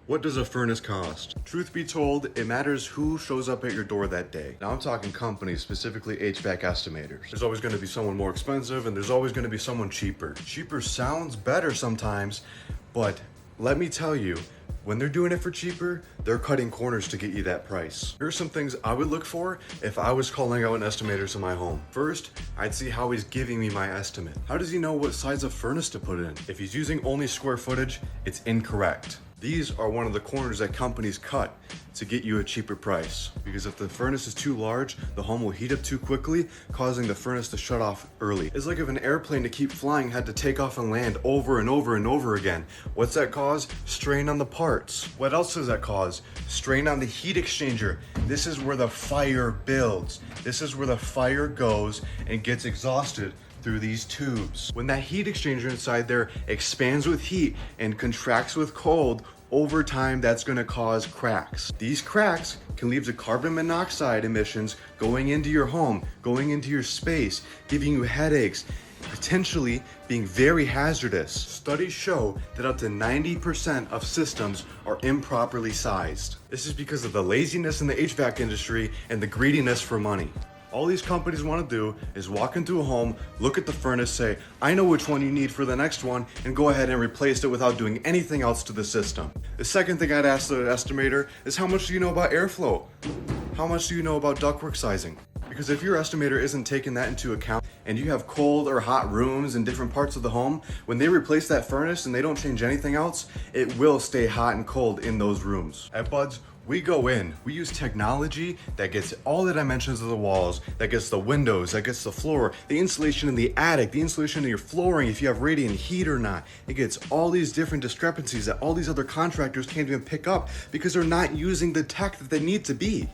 What does a furnace cost? Truth be told, it matters who shows up at your door that day. Now I'm talking companies, specifically HVAC estimators. There's always going to be someone more expensive and there's always going to be someone cheaper. Cheaper sounds better sometimes, but let me tell you, when they're doing it for cheaper, they're cutting corners to get you that price. Here's some things I would look for if I was calling out an estimator to my home. First, I'd see how he's giving me my estimate. How does he know what size of furnace to put in? If he's using only square footage, it's incorrect. These are one of the corners that companies cut to get you a cheaper price. Because if the furnace is too large, the home will heat up too quickly, causing the furnace to shut off early. It's like if an airplane to keep flying had to take off and land over and over and over again. What's that cause? Strain on the parts. What else does that cause? Strain on the heat exchanger. This is where the fire builds. This is where the fire goes and gets exhausted through these tubes. When that heat exchanger inside there expands with heat and contracts with cold, over time that's going to cause cracks. These cracks can lead to carbon monoxide emissions going into your home, going into your space, giving you headaches, potentially being very hazardous. Studies show that up to 90% of systems are improperly sized. This is because of the laziness in the HVAC industry and the greediness for money. All these companies want to do is walk into a home, look at the furnace, say, I know which one you need for the next one, and go ahead and replace it without doing anything else to the system. The second thing I'd ask the estimator is, how much do you know about airflow? How much do you know about ductwork sizing? Because if your estimator isn't taking that into account and you have cold or hot rooms in different parts of the home, when they replace that furnace and they don't change anything else, it will stay hot and cold in those rooms. At Buds, we go in, we use technology that gets all the dimensions of the walls, that gets the windows, that gets the floor, the insulation in the attic, the insulation in your flooring, if you have radiant heat or not. It gets all these different discrepancies that all these other contractors can't even pick up because they're not using the tech that they need to be.